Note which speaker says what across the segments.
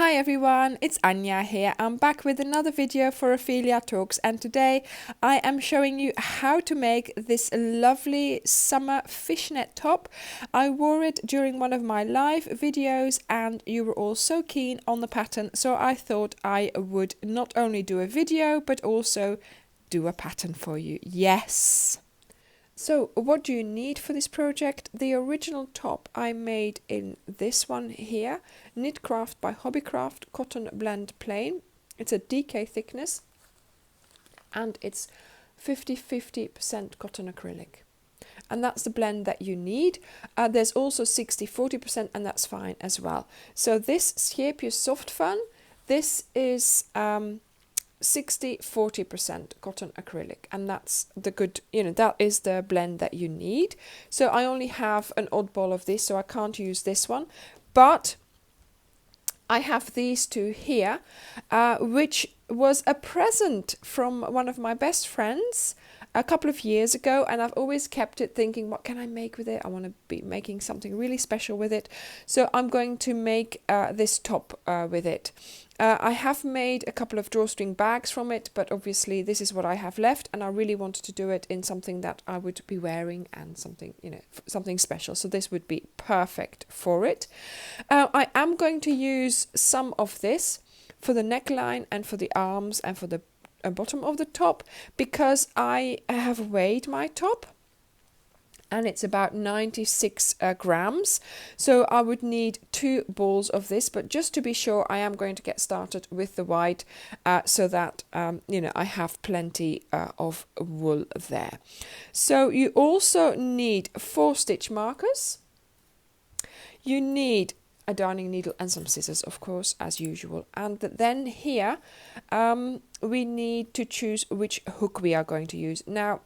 Speaker 1: Hi everyone, it's Anya here. I'm back with another video for Ophelia Talks, and today I am showing you how to make this lovely summer fishnet top. I wore it during one of my live videos and you were all so keen on the pattern, so I thought I would not only do a video but also do a pattern for you. Yes! So what do you need for this project? The original top I made in this one here, Knitcraft by Hobbycraft, cotton blend plain. It's a DK thickness and it's 50% cotton acrylic. And that's the blend that you need. There's also 60-40% and that's fine as well. So this Sjeepje Soft Fun, this is 60-40% cotton acrylic, and that's the good, that is the blend that you need. So I only have an oddball of this, so I can't use this one, but I have these two here, which was a present from one of my best friends a couple of years ago, and I've always kept it thinking, what can I make with it? I want to be making something really special with it, so I'm going to make this top with it. I have made a couple of drawstring bags from it, but obviously this is what I have left, and I really wanted to do it in something that I would be wearing and something, something special. So this would be perfect for it. I am going to use some of this for the neckline and for the arms and for the bottom of the top, because I have weighed my top and it's about 96 grams, so I would need 2 balls of this, but just to be sure I am going to get started with the white so that I have plenty of wool there. So you also need 4 stitch markers, you need a darning needle and some scissors, of course, as usual, and then here we need to choose which hook we are going to use. Now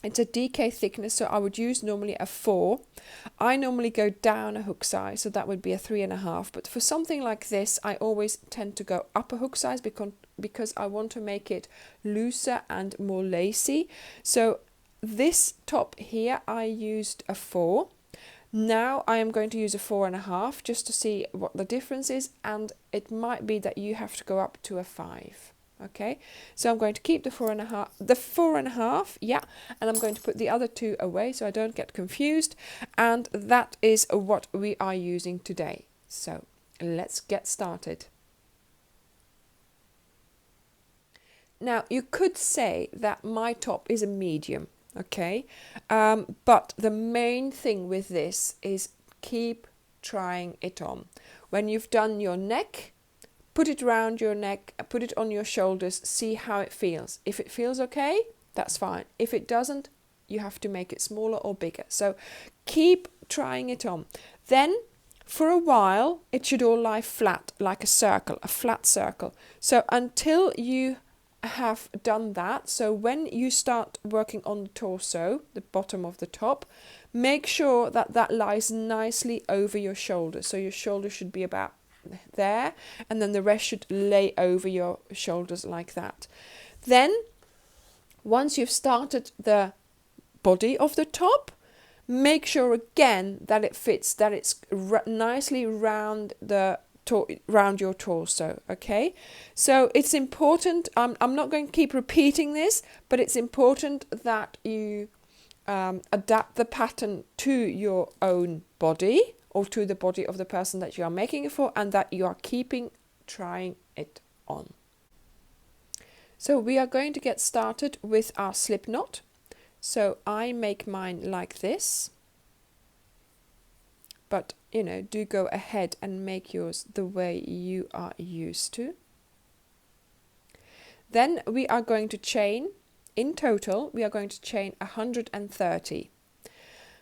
Speaker 1: it's a DK thickness, so I would use normally a 4. I normally go down a hook size, so that would be a 3.5. But for something like this, I always tend to go up a hook size because I want to make it looser and more lacy. So this top here, I used a 4. Now I am going to use a 4.5 just to see what the difference is, and it might be that you have to go up to a 5. Okay, so I'm going to keep the 4.5, yeah, and I'm going to put the other 2 away so I don't get confused, and that is what we are using today. So let's get started. Now you could say that my top is a medium, okay, but the main thing with this is keep trying it on. When you've done your neck, put it around your neck, put it on your shoulders, see how it feels. If it feels okay, that's fine. If it doesn't, you have to make it smaller or bigger. So keep trying it on. Then for a while, it should all lie flat, like a circle, a flat circle. So until you have done that, so when you start working on the torso, the bottom of the top, make sure that that lies nicely over your shoulder. So your shoulder should be about there, and then the rest should lay over your shoulders like that. Then once you've started the body of the top, make sure again that it fits, that it's nicely round your torso. Okay, so it's important, I'm not going to keep repeating this, but it's important that you adapt the pattern to your own body or to the body of the person that you are making it for, and that you are trying it on. So we are going to get started with our slip knot. So I make mine like this, but do go ahead and make yours the way you are used to. Then we are going to chain, in total we are going to chain 130.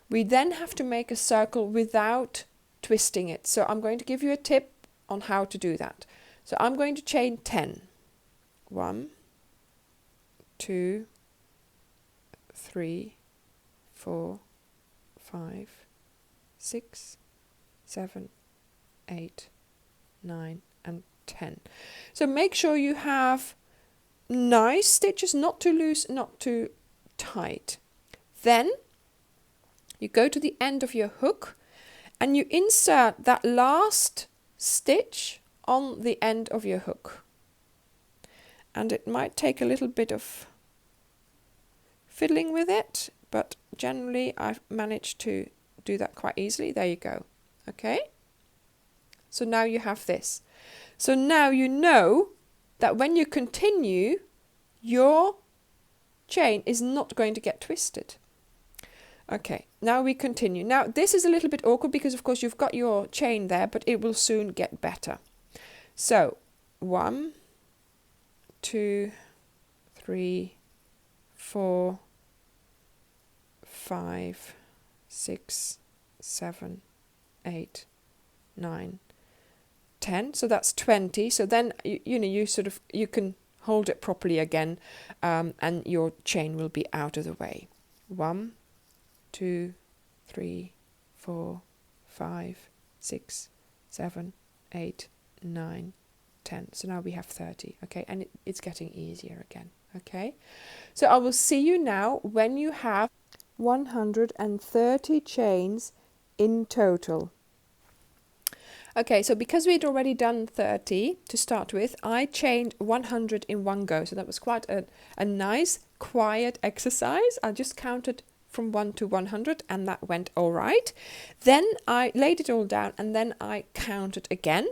Speaker 1: We then have to make a circle without twisting it. So I'm going to give you a tip on how to do that. So I'm going to chain 10. 1, 2, 3, 4, 5, 6, 7, 8, 9, and 10. So make sure you have nice stitches, not too loose, not too tight. Then you go to the end of your hook and you insert that last stitch on the end of your hook. And it might take a little bit of fiddling with it, but generally I've managed to do that quite easily. There you go. Okay? So now you have this. So now you know that when you continue, your chain is not going to get twisted. Okay, now we continue. Now this is a little bit awkward because of course you've got your chain there, but it will soon get better. So 1, 2, 3, 4, 5, 6, 7, 8, 9, 10. So that's 20. So then you can hold it properly again, and your chain will be out of the way. 1, 2, 3, 4, 5, 6, 7, 8, 9, 10. So now we have 30. Okay, and it's getting easier again. Okay, so I will see you now when you have 130 chains in total. Okay, so because we'd already done 30 to start with, I chained 100 in one go. So that was quite a nice, quiet exercise. I just counted from 1 to 100 and that went all right. Then I laid it all down and then I counted again.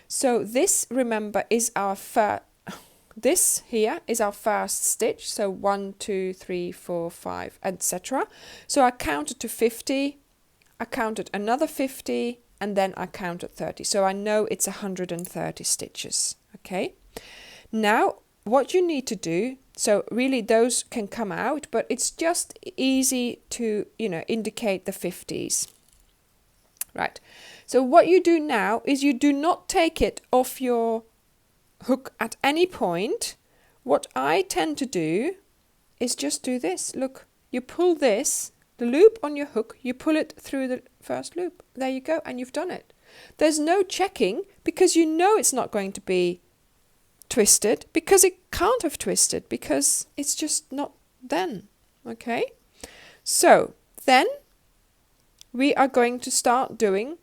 Speaker 1: So this, remember, is our first. This here is our first stitch. So 1, 2, 3, 4, 5, etc. So I counted to 50. I counted another 50. And then I counted 30. So I know it's 130 stitches. Okay. Now what you need to do, so really those can come out, but it's just easy to, indicate the 50s. Right. So what you do now is you do not take it off your hook at any point. What I tend to do is just do this. Look, you pull this, the loop on your hook, you pull it through the first loop. There you go, and you've done it. There's no checking because you know it's not going to be twisted, because it can't have twisted because it's just not then. Okay, so then we are going to start doing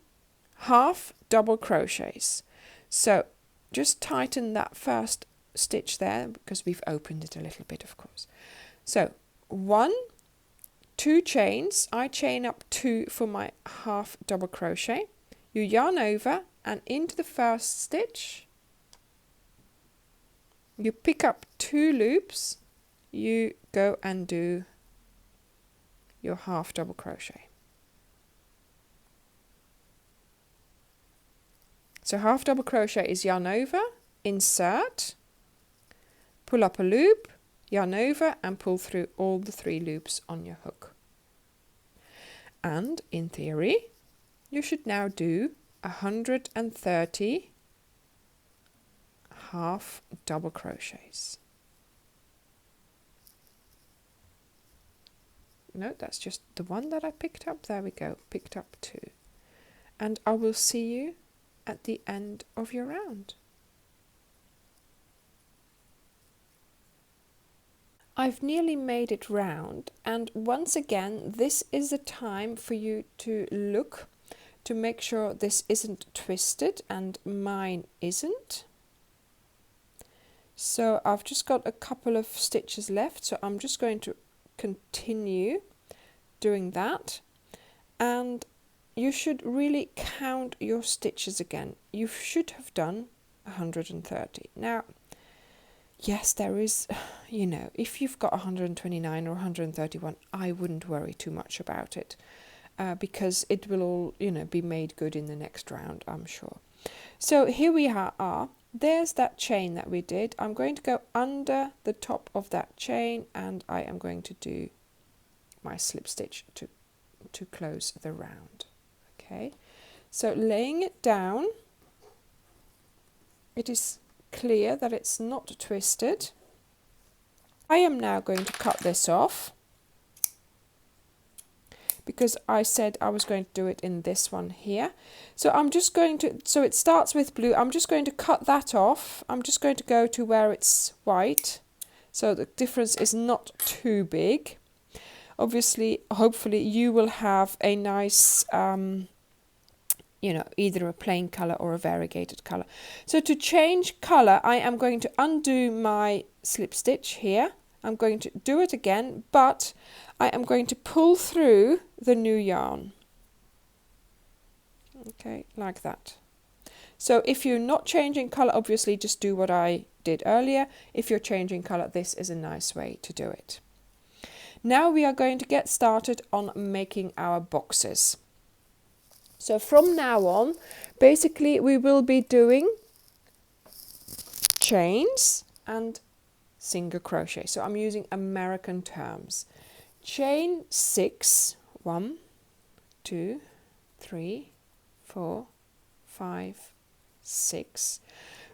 Speaker 1: half double crochets. So just tighten that first stitch there because we've opened it a little bit, of course. So 1, 2 chains, I chain up 2 for my half double crochet. You yarn over and into the first stitch. You pick up 2 loops. You go and do your half double crochet. So half double crochet is yarn over, insert, pull up a loop, yarn over and pull through all the 3 loops on your hook. And in theory, you should now do 130 half double crochets. No, that's just the one that I picked up. There we go, picked up 2. And I will see you at the end of your round. I've nearly made it round, and once again this is the time for you to look to make sure this isn't twisted, and mine isn't. So I've just got a couple of stitches left, so I'm just going to continue doing that, and you should really count your stitches again. You should have done 130. Now yes, there is, if you've got 129 or 131, I wouldn't worry too much about it, because it will all, be made good in the next round, I'm sure. So here we are. There's that chain that we did. I'm going to go under the top of that chain, and I am going to do my slip stitch to close the round. Okay, so laying it down, it is clear that it's not twisted. I am now going to cut this off because I said I was going to do it in this one here. So I'm just going to, so it starts with blue, I'm just going to cut that off. I'm just going to go to where it's white, so the difference is not too big. Obviously, hopefully you will have a nice you know, either a plain color or a variegated color. So to change color, I am going to undo my slip stitch here. I'm going to do it again, but I am going to pull through the new yarn. Okay, like that. So if you're not changing color, obviously just do what I did earlier. If you're changing color, this is a nice way to do it. Now we are going to get started on making our boxes. So from now on, basically we will be doing chains and single crochet. So I'm using American terms. Chain 6, 1, 2, 3, 4, 5, 6.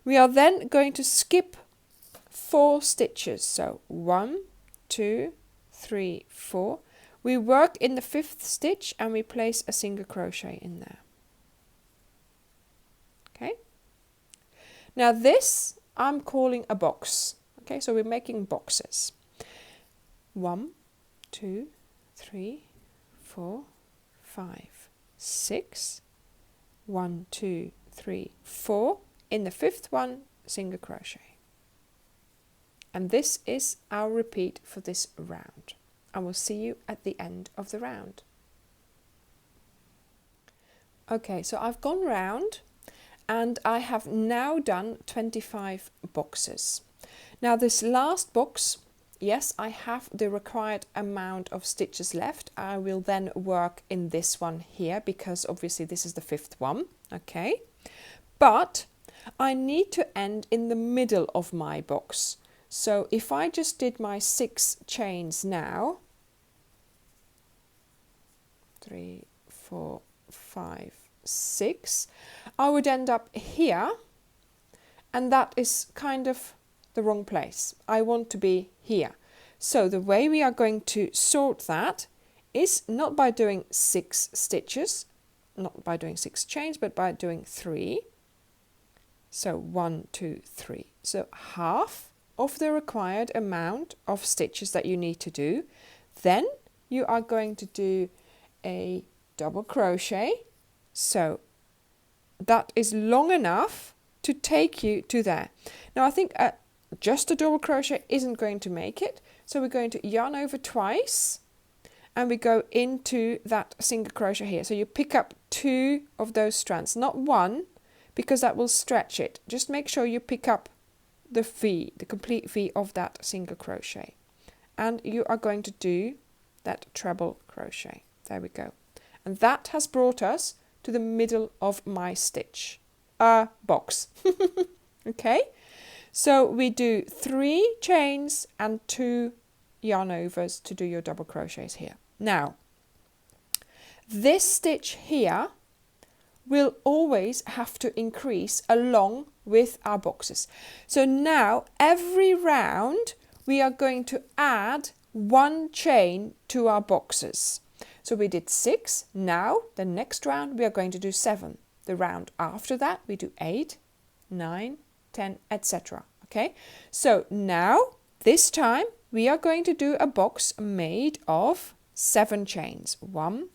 Speaker 1: We are then going to skip 4 stitches. So 1, 2, 3, 4. We work in the 5th stitch and we place a single crochet in there. Okay. Now this I'm calling a box. Okay, so we're making boxes. 1, 2, 3, 4, 5, 6. 1, 2, 3, 4. In the 5th one, single crochet. And this is our repeat for this round. I will see you at the end of the round. Okay, so I've gone round and I have now done 25 boxes. Now this last box, yes, I have the required amount of stitches left. I will then work in this one here because obviously this is the 5th one, okay? But I need to end in the middle of my box. So if I just did my 6 chains now, 3, 4, 5, 6, I would end up here, and that is kind of the wrong place. I want to be here. So the way we are going to sort that is not by doing 6 stitches, not by doing 6 chains, but by doing 3. So 1, 2, 3. So half of the required amount of stitches that you need to do. Then you are going to do a double crochet. So that is long enough to take you to there. Now I think just a double crochet isn't going to make it. So we're going to yarn over twice and we go into that single crochet here. So you pick up 2 of those strands, not 1, because that will stretch it. Just make sure you pick up the V, the complete V of that single crochet. And you are going to do that treble crochet. There we go. And that has brought us to the middle of my stitch. Box. Okay? So we do 3 chains and 2 yarn overs to do your double crochets here. Now, this stitch here will always have to increase along with our boxes. So now every round we are going to add 1 chain to our boxes. So we did 6. Now the next round we are going to do 7. The round after that we do 8, 9, 10, etc. Okay, so now this time we are going to do a box made of 7 chains. 1,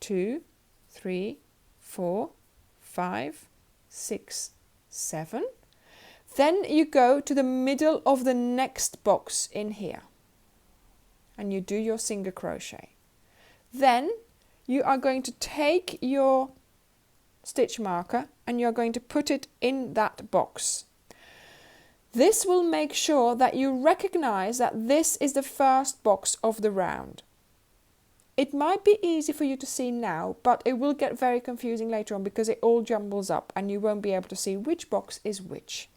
Speaker 1: 2, 3, 4, 5, 6, 7. Then you go to the middle of the next box in here and you do your single crochet. Then you are going to take your stitch marker and you're going to put it in that box. This will make sure that you recognize that this is the first box of the round. It might be easy for you to see now, but it will get very confusing later on because it all jumbles up and you won't be able to see which box is which.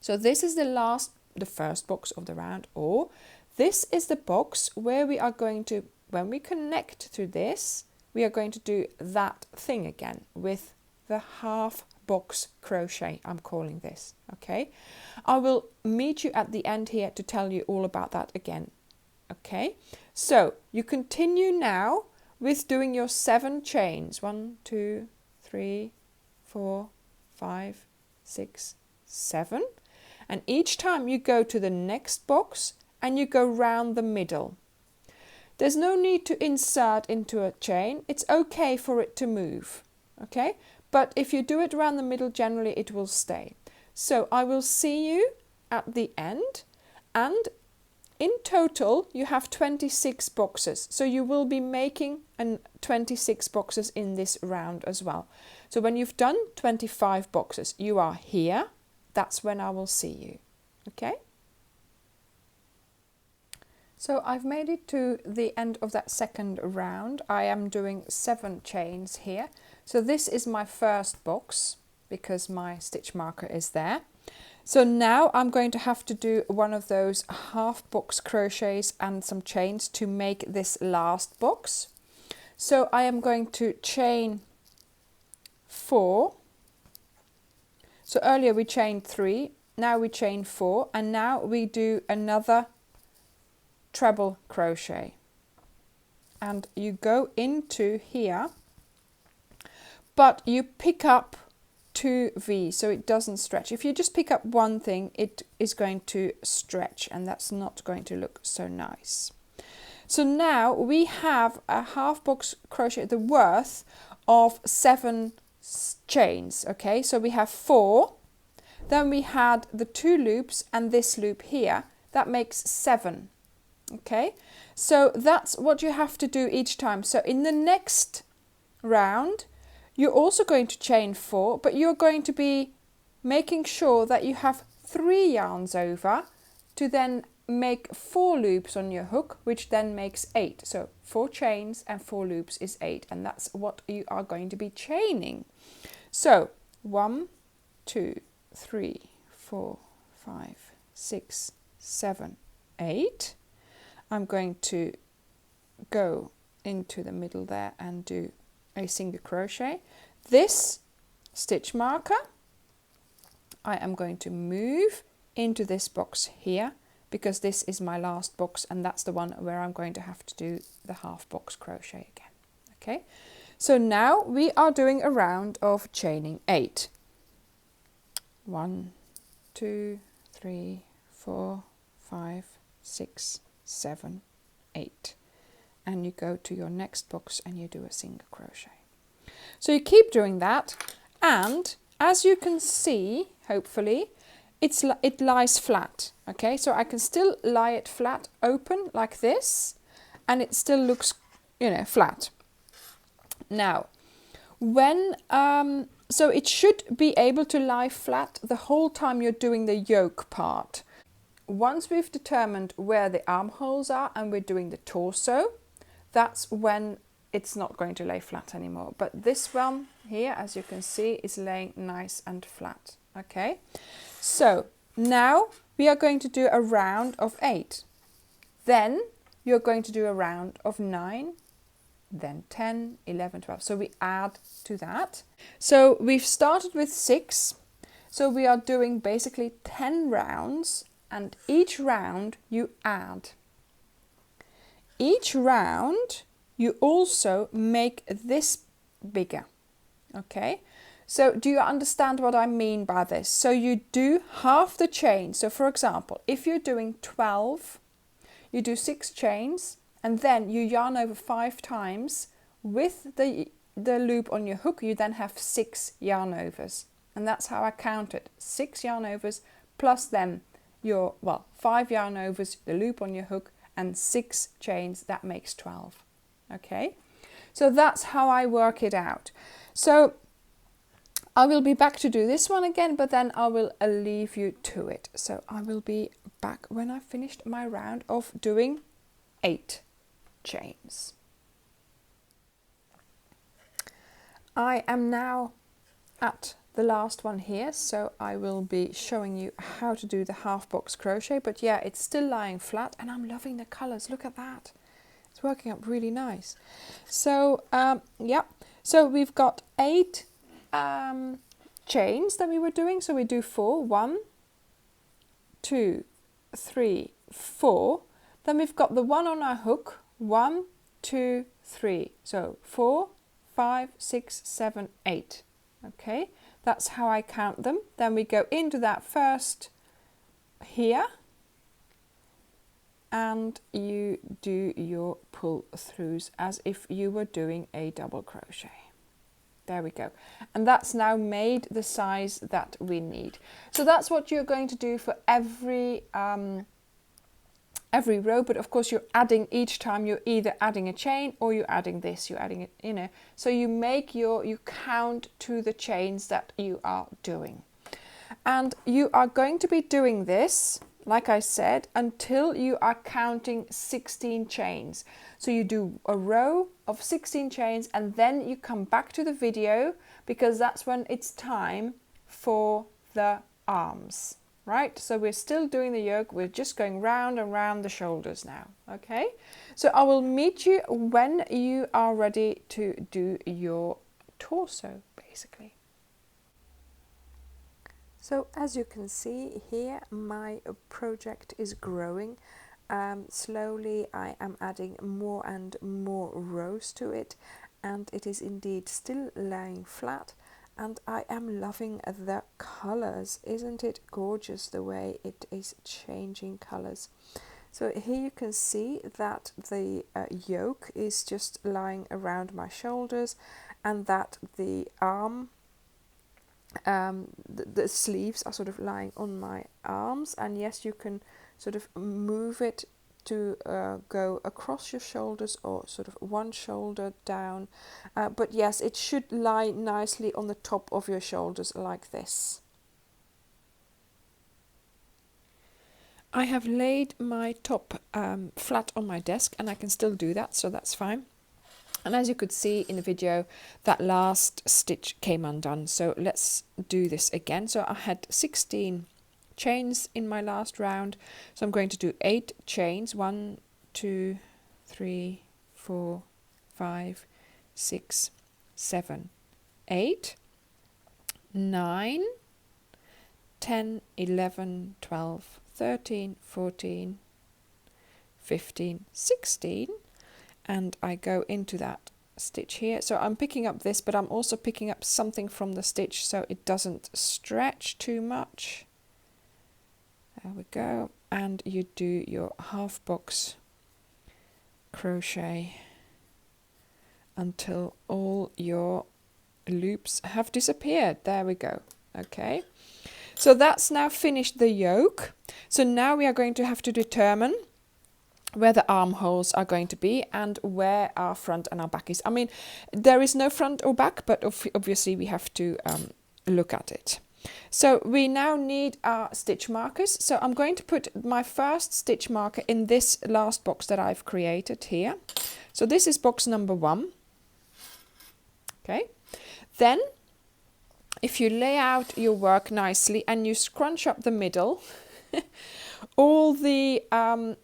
Speaker 1: So this is the first box of the round, or this is the box where we are going to, when we connect to this, we are going to do that thing again with the half box crochet, I'm calling this, okay? I will meet you at the end here to tell you all about that again, okay? So you continue now with doing your 7 chains. 1, 2, 3, 4, 5, 6, 7. And each time you go to the next box and you go round the middle. There's no need to insert into a chain. It's okay for it to move. okay? But if you do it around the middle, generally it will stay. So I will see you at the end, and in total you have 26 boxes. So you will be making 26 boxes in this round as well. So when you've done 25 boxes, you are here. That's when I will see you, okay? So I've made it to the end of that second round. I am doing 7 chains here. So this is my first box because my stitch marker is there. So now I'm going to have to do one of those half box crochets and some chains to make this last box. So I am going to chain 4. So earlier we chained 3, now we chain 4, and now we do another treble crochet. And you go into here, but you pick up 2 V so it doesn't stretch. If you just pick up one thing, it is going to stretch, and that's not going to look so nice. So now we have a half box crochet, the worth of 7 chains, okay? So we have 4, then we had the 2 loops and this loop here, that makes 7, okay? So that's what you have to do each time. So in the next round, you're also going to chain 4, but you're going to be making sure that you have 3 yarns over to then make 4 loops on your hook, which then makes 8. So 4 chains and 4 loops is 8, and that's what you are going to be chaining. So 1, 2, 3, 4, 5, 6, 7, 8. I'm going to go into the middle there and do a single crochet. This stitch marker I am going to move into this box here, because this is my last box, and that's the one where I'm going to have to do the half box crochet again. Okay, so now we are doing a round of chaining 8. 1, 2, 3, 4, 5, 6, 7, 8. And you go to your next box and you do a single crochet. So you keep doing that, and as you can see, hopefully, it lies flat. Okay, so I can still lie it flat open like this, and it still looks, flat. Now, when so it should be able to lie flat the whole time you're doing the yoke part. Once we've determined where the armholes are and we're doing the torso, that's when it's not going to lay flat anymore. But this one here, as you can see, is laying nice and flat. Okay, so now we are going to do a round of 8. Then you're going to do a round of 9, then 10, 11, 12. So we add to that. So we've started with 6. So we are doing basically 10 rounds, and each round you add. Each round you also make this bigger. Okay, so do you understand what I mean by this? So you do half the chain. So for example, if you're doing 12, you do 6 chains, and then you yarn over 5 times with the loop on your hook. You then have 6 yarn overs, and that's how I count it. 6 yarn overs plus then your 5 yarn overs, the loop on your hook, and 6 chains. That makes 12. Okay, so that's how I work it out. So I will be back to do this one again, but then I will leave you to it. So I will be back when I've finished my round of doing 8 chains. I am now at the last one here, so I will be showing you how to do the half box crochet. But yeah, it's still lying flat, and I'm loving the colors. Look at that, it's working out really nice. So yeah, so we've got 8 chains that we were doing. So we do 4, 1, 2, 3, 4. Then we've got the one on our hook, 1, 2, 3. So 4, 5, 6, 7, 8. Okay, that's how I count them. Then we go into that first here, and you do your pull throughs as if you were doing a double crochet. There we go. And that's now made the size that we need. So that's what you're going to do for every row, but of course you're adding each time. You're either adding a chain or you're adding this, you're adding it, you know. So you make you count to the chains that you are doing. And you are going to be doing this, like I said, until you are counting 16 chains. So you do a row of 16 chains and then you come back to the video, because that's when it's time for the arms, right? So we're still doing the yoke, we're just going round and round the shoulders now, okay? So I will meet you when you are ready to do your torso, basically. So as you can see here, my project is growing. Slowly I am adding more and more rows to it, and it is indeed still laying flat, and I am loving the colors. Isn't it gorgeous the way it is changing colors? So here you can see that the yoke is just lying around my shoulders, and that the the sleeves are sort of lying on my arms, and yes, you can sort of move it to go across your shoulders or sort of one shoulder down, but yes, it should lie nicely on the top of your shoulders like this. I have laid my top flat on my desk, and I can still do that, so that's fine. And as you could see in the video, that last stitch came undone. So let's do this again. So I had 16 chains in my last round. So I'm going to do 8 chains. 1, 2, 3, 4, 5, 6, 7, 8, 9, 10, 11, 12, 13, 14, 15, 16. And I go into that stitch here. So I'm picking up this, but I'm also picking up something from the stitch so it doesn't stretch too much. There we go. And you do your half box crochet until all your loops have disappeared. There we go. Okay. So that's now finished the yoke. So now we are going to have to determine where the armholes are going to be and where our front and our back is. I mean, there is no front or back, but obviously we have to look at it. So we now need our stitch markers. So I'm going to put my first stitch marker in this last box that I've created here. So this is box number 1. Okay. Then if you lay out your work nicely and you scrunch up the middle, all the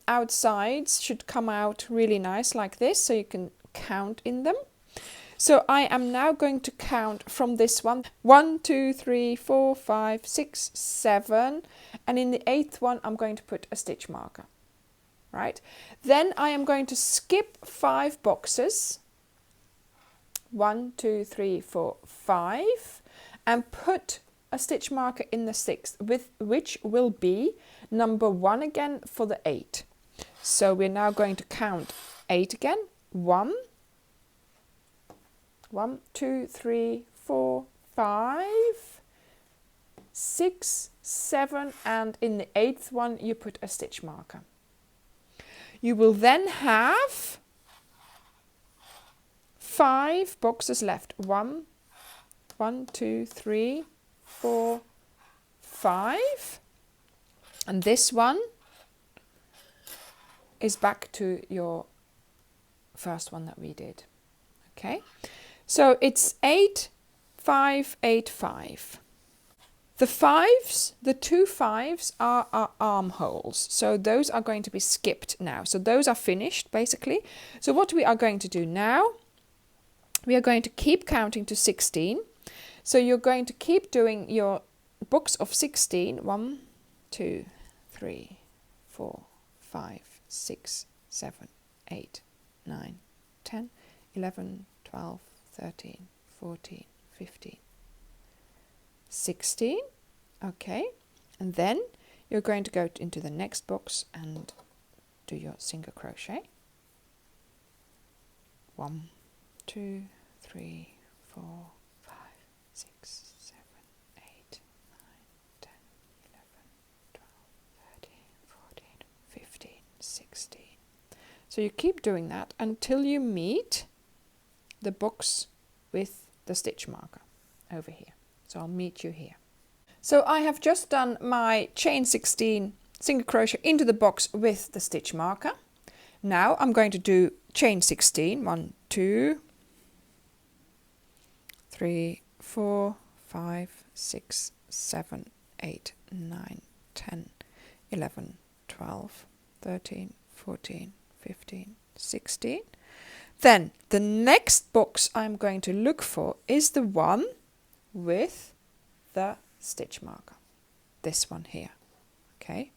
Speaker 1: outsides should come out really nice like this, so you can count in them. So I am now going to count from this one. 1, 2, 3, 4, 5, 6, 7. And in the 8th one, I'm going to put a stitch marker. Right? Then I am going to skip 5 boxes. 1, 2, 3, 4, 5. And put a stitch marker in the 6th, which will be number 1 again for the 8. So we're now going to count 8 again. 1, 2, 3, 4, 5, 6, 7, and in the 8th one you put a stitch marker. You will then have 5 boxes left. 1, 2, 3, 4, 5, and this one is back to your first one that we did. Okay, so it's 8, 5, 8, 5. The 5s, the 2 5s are our armholes, so those are going to be skipped now. So those are finished basically. So what we are going to do now, we are going to keep counting to 16. So you're going to keep doing your books of 16. 1, 2, 3, 4, 5, 6, 7, 8, 9, 10, 11, 12, 13, 14, 15, 16. Okay, and then you're going to go into the next box and do your single crochet. 1, 2, 3, 4, 6, 7, 8, 9, 10, 11, 12, 13, 14, 15, 16. So you keep doing that until you meet the box with the stitch marker over here. So I'll meet you here. So I have just done my chain 16 single crochet into the box with the stitch marker. Now I'm going to do chain 16, 1, 2, 3, 4, 5, 6, 7, 8, 9, 10, 11, 12, 13, 14, 15, 16. Then the next box I'm going to look for is the one with the stitch marker. This one here. Okay.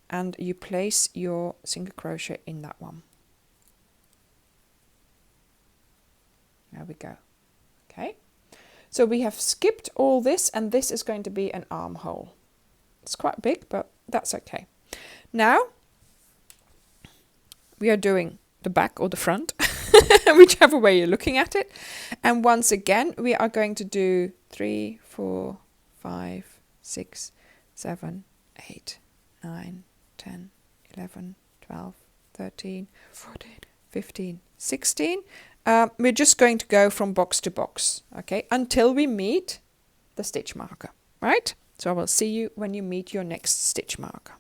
Speaker 1: And you place your single crochet in that one. There we go. Okay. So we have skipped all this, and this is going to be an armhole. It's quite big, but that's okay. Now we are doing the back or the front, whichever way you're looking at it. And once again, we are going to do 3, 4, 5, 6, 7, 8, 9, 10, 11, 12, 13, 14, 15, 16. We're just going to go from box to box, okay, until we meet the stitch marker, right? So I will see you when you meet your next stitch marker.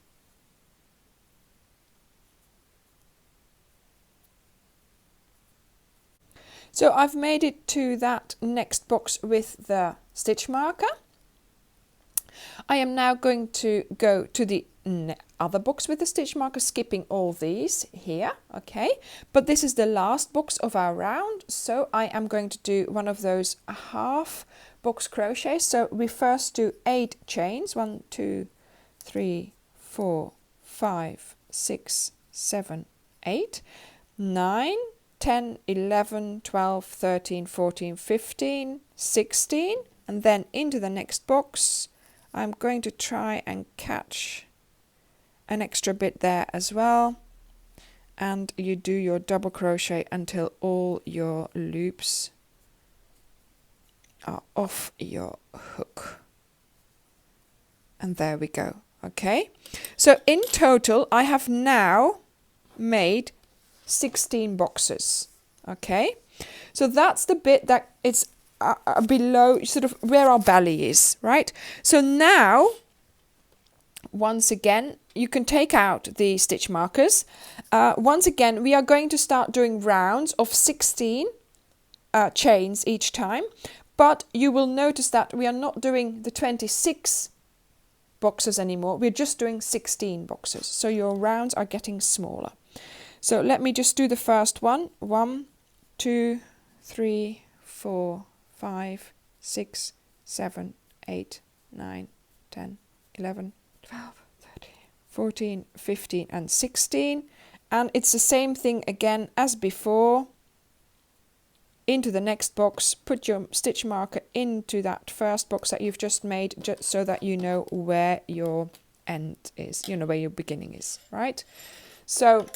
Speaker 1: So I've made it to that next box with the stitch marker. I am now going to go to the other box with the stitch marker, skipping all these here, okay? But this is the last box of our round, so I am going to do one of those half box crochets. So we first do 8 chains, 1, 2, 3, 4, 5, 6, 7, 8, 9, 10, 11, 12, 13, 14, 15, 16, and then into the next box. I'm going to try and catch an extra bit there as well, and you do your double crochet until all your loops are off your hook. And there we go. Okay, so in total I have now made 16 boxes. Okay, so that's the bit that it's below, sort of where our belly is, right? So now, once again, you can take out the stitch markers. Once again, we are going to start doing rounds of 16 chains each time, but you will notice that we are not doing the 26 boxes anymore. We're just doing 16 boxes. So your rounds are getting smaller. So let me just do the first one. 1, 2, 3, 4, 5, 6, 7, 8, 9, 10, 11, 12, 13, 14, 15 and 16. And it's the same thing again as before. Into the next box, put your stitch marker into that first box that you've just made, just so that you know where your end is, you know, where your beginning is, right? So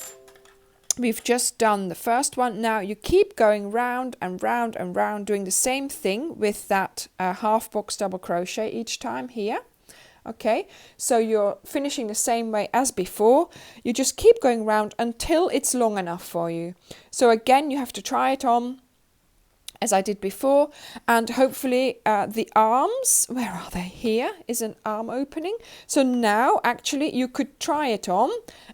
Speaker 1: we've just done the first one. Now you keep going round and round and round, doing the same thing with that half box double crochet each time here. Okay, so you're finishing the same way as before. You just keep going round until it's long enough for you. So again, you have to try it on as I did before, and hopefully the arms, where are they? Here is an arm opening. So now actually you could try it on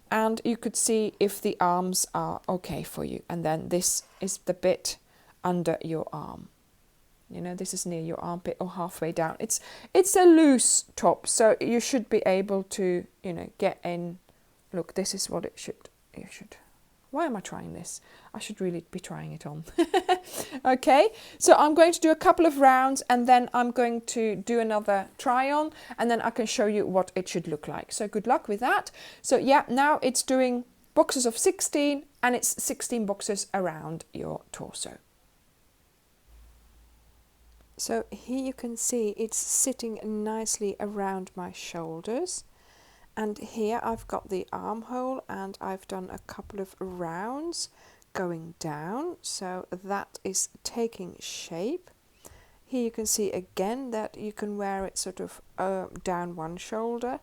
Speaker 1: and you could see if the arms are okay for you. And then this is the bit under your arm. You know, this is near your armpit or halfway down. It's a loose top, so you should be able to, you know, get in. Look, this is what it should, you should. Why am I trying this? I should really be trying it on. Okay, so I'm going to do a couple of rounds and then I'm going to do another try on, and then I can show you what it should look like. So good luck with that. So yeah, now it's doing boxes of 16 and it's 16 boxes around your torso. So here you can see it's sitting nicely around my shoulders. And here I've got the armhole and I've done a couple of rounds going down, so that is taking shape. Here you can see again that you can wear it sort of down one shoulder,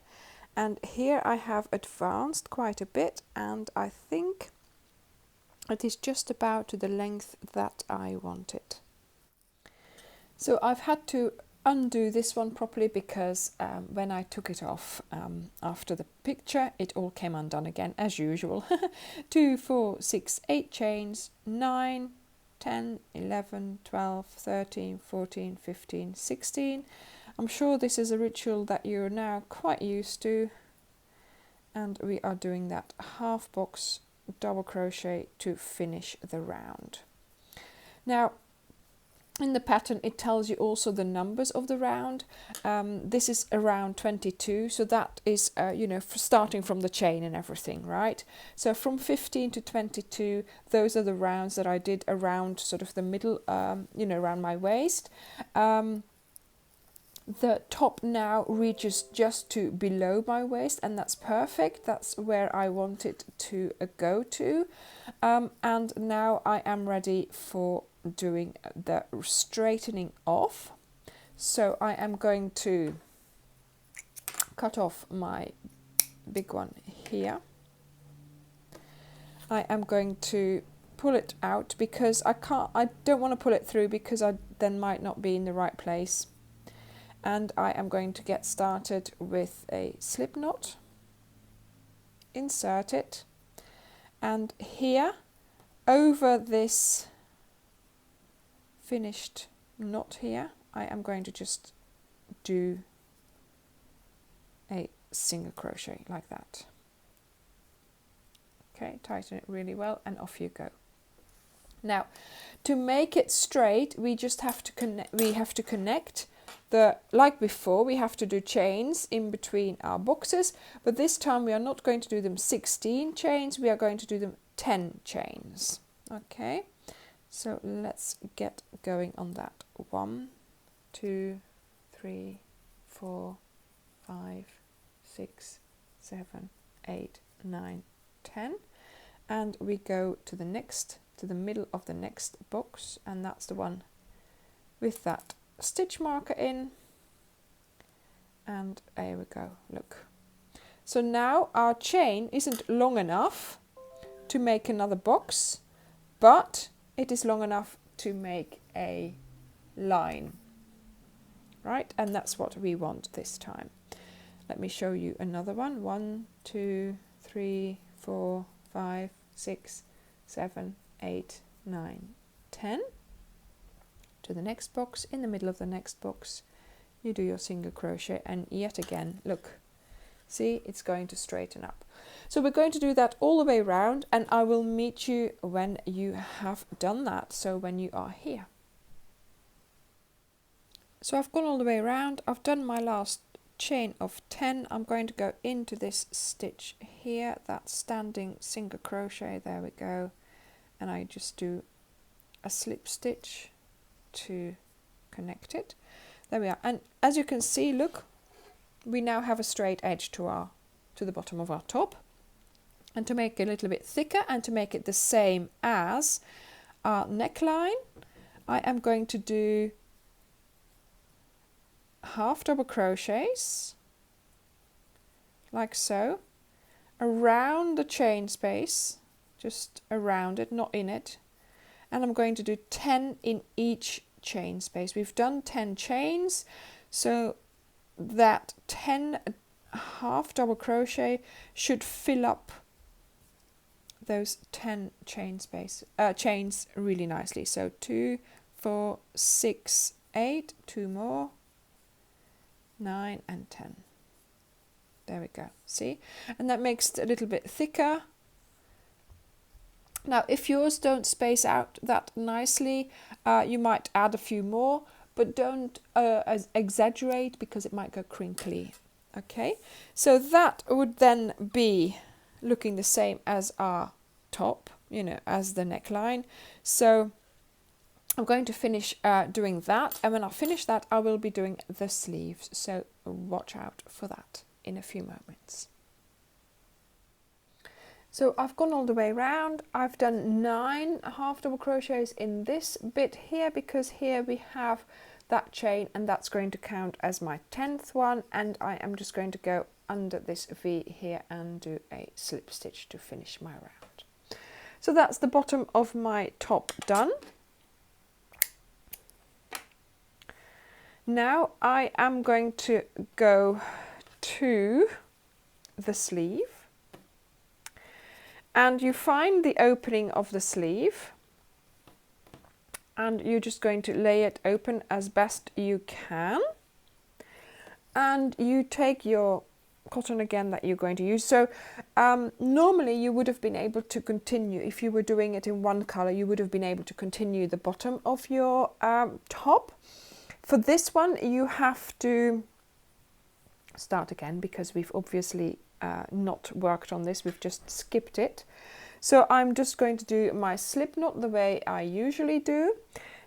Speaker 1: and here I have advanced quite a bit, and I think it is just about to the length that I want it. So I've had to undo this one properly because when I took it off after the picture, it all came undone again as usual. 2, 4, 6, 8 chains, 9, 10, 11, 12, 13, 14, 15, 16. I'm sure this is a ritual that you're now quite used to, and we are doing that half box double crochet to finish the round. Now in the pattern it tells you also the numbers of the round. This is around 22, so that is you know, starting from the chain and everything, right? So from 15 to 22, those are the rounds that I did around sort of the middle, you know, around my waist. The top now reaches just to below my waist, and that's perfect. That's where I want it to go to. And now I am ready for doing the straightening off. So I am going to cut off my big one here. I am going to pull it out because I don't want to pull it through because I then might not be in the right place. And I am going to get started with a slip knot, insert it, and here over this finished knot here, I am going to just do a single crochet like that. Okay, tighten it really well and off you go. Now, to make it straight, we just have to connect. Like before, we have to do chains in between our boxes, but this time we are not going to do them 16 chains, we are going to do them 10 chains. Okay, so let's get going on that. 1, 2, 3, 4, 5, 6, 7, 8, 9, 10, and we go to the middle of the next box, and that's the one with that stitch marker in, and there we go. Look, so now our chain isn't long enough to make another box, but it is long enough to make a line, right? And that's what we want this time. Let me show you another one. 1, 2, 3, 4, 5, 6, 7, 8, 9, 10. To the next box. In the middle of the next box you do your single crochet, and yet again, look, see, it's going to straighten up. So we're going to do that all the way around, and I will meet you when you have done that, so when you are here. So I've gone all the way around, I've done my last chain of 10. I'm going to go into this stitch here, that standing single crochet, there we go, and I just do a slip stitch to connect it. There we are, and as you can see, look, we now have a straight edge to the bottom of our top. And to make it a little bit thicker and to make it the same as our neckline, I am going to do half double crochets like so around the chain space, just around it, not in it. And I'm going to do 10 in each chain space. We've done 10 chains, so that 10 half double crochet should fill up those 10 chains really nicely. So 2, 4, 6, 8, 2 more, 9 and 10. There we go, see? And that makes it a little bit thicker. Now, if yours don't space out that nicely, you might add a few more, but don't exaggerate because it might go crinkly. Okay, so that would then be looking the same as our top, you know, as the neckline. So I'm going to finish doing that, and when I finish that, I will be doing the sleeves. So watch out for that in a few moments. So I've gone all the way around. I've done 9 half double crochets in this bit here, because here we have that chain, and that's going to count as my 10th one, and I am just going to go under this V here and do a slip stitch to finish my round. So that's the bottom of my top done. Now I am going to go to the sleeve, and you find the opening of the sleeve, and you're just going to lay it open as best you can, and you take your cotton again that you're going to use. So normally you would have been able to continue, if you were doing it in one color, you would have been able to continue the bottom of your top. For this one you have to start again, because we've obviously not worked on this, we've just skipped it. So I'm just going to do my slip knot the way I usually do.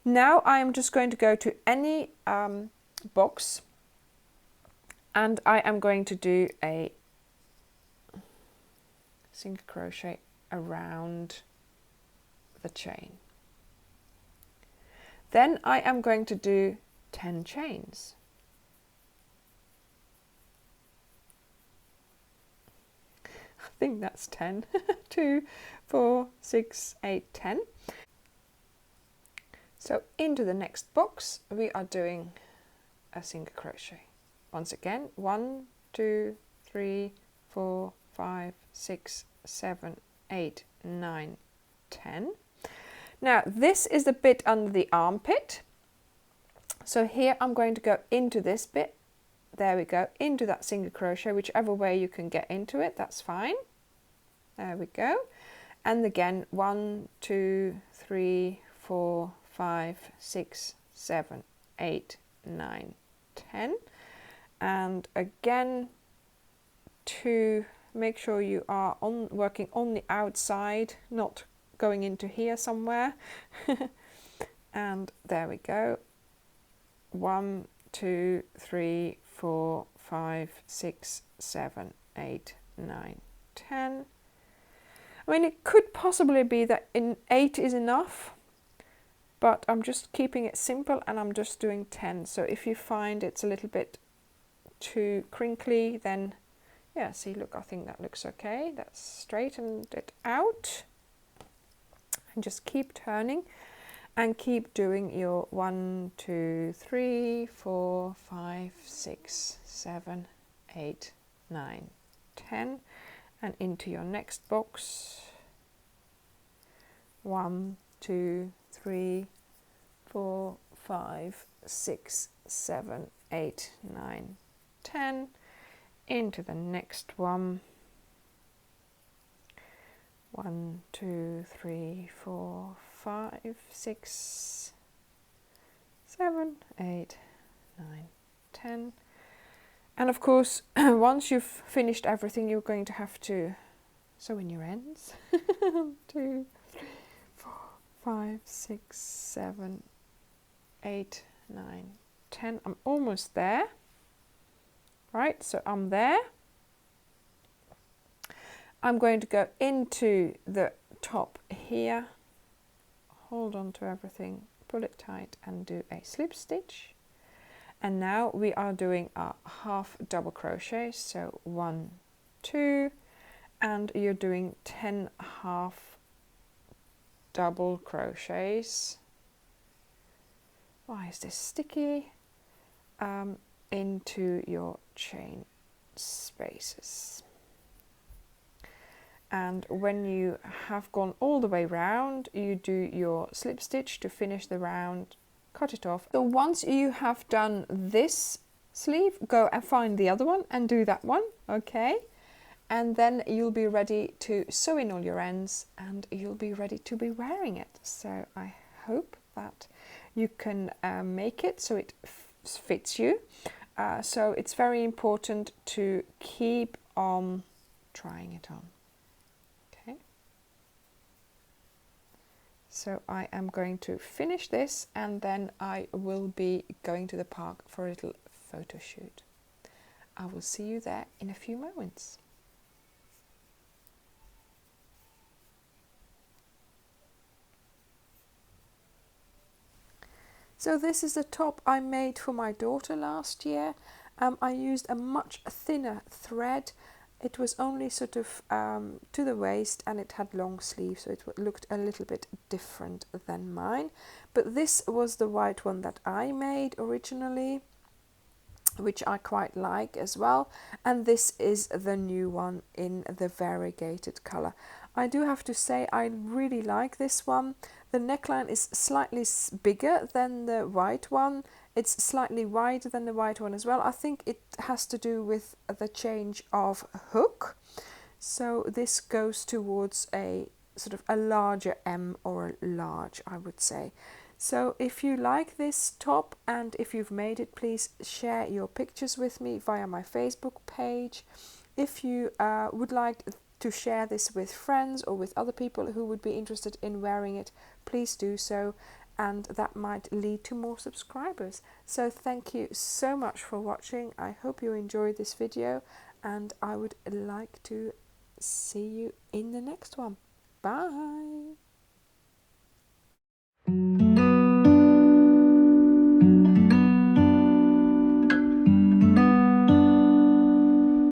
Speaker 1: Now I am just going to go to any box, and I am going to do a single crochet around the chain. Then I am going to do 10 chains. I think that's 10. 2, 4, 6, 8, 10. So into the next box we are doing a single crochet. Once again, 1, 2, 3, 4, 5, 6, 7, 8, 9, 10. Now this is the bit under the armpit. So here I'm going to go into this bit. There we go, into that single crochet, whichever way you can get into it, that's fine. There we go. And again, 1, 2, 3, 4, 5, 6, 7, 8, 9, 10. And again, to make sure you are working on the outside, not going into here somewhere. And there we go. 1, 2, 3, 4, 5, 6, 7, 8, 9, 10. I mean, it could possibly be that 8 is enough, but I'm just keeping it simple and I'm just doing 10. So if you find it's a little bit too crinkly, then yeah, see, look, I think that looks okay. That's straightened it out. And just keep turning and keep doing your 1, 2, 3, 4, 5, 6, 7, 8, 9, 10, and into your next box. 1, 2, 3, 4, 5, 6, 7, 8, 9, 10, into the next one. 1, 2, 3, 4, 5, 6, 7, 8, 9, 10. And of course, once you've finished everything, you're going to have to sew in your ends. 2, 3, 4, 5, 6, 7, 8, 9, 10. I'm almost there. Right, so I'm there. I'm going to go into the top here, hold on to everything, pull it tight and do a slip stitch. And now we are doing a half double crochet, so 1, 2, and you're doing 10 half double crochets. Why is this sticky? Into your chain spaces. And when you have gone all the way round, you do your slip stitch to finish the round, cut it off. So once you have done this sleeve, go and find the other one and do that one, okay? And then you'll be ready to sew in all your ends and you'll be ready to be wearing it. So I hope that you can make it so it fits you. So it's very important to keep on trying it on. Okay. So I am going to finish this and then I will be going to the park for a little photo shoot. I will see you there in a few moments. So this is the top I made for my daughter last year. I used a much thinner thread. It was only sort of to the waist, and it had long sleeves, so it looked a little bit different than mine. But this was the white one that I made originally, which I quite like as well, and this is the new one in the variegated color. I do have to say I really like this one. The neckline is slightly bigger than the white one. It's slightly wider than the white one as well. I think it has to do with the change of hook. So this goes towards a sort of a larger M, or a large, I would say. So if you like this top and if you've made it, please share your pictures with me via my Facebook page. If you would like to share this with friends or with other people who would be interested in wearing it, please do so, and that might lead to more subscribers. So thank you so much for watching. I hope you enjoyed this video, and I would like to see you in the next one. Bye!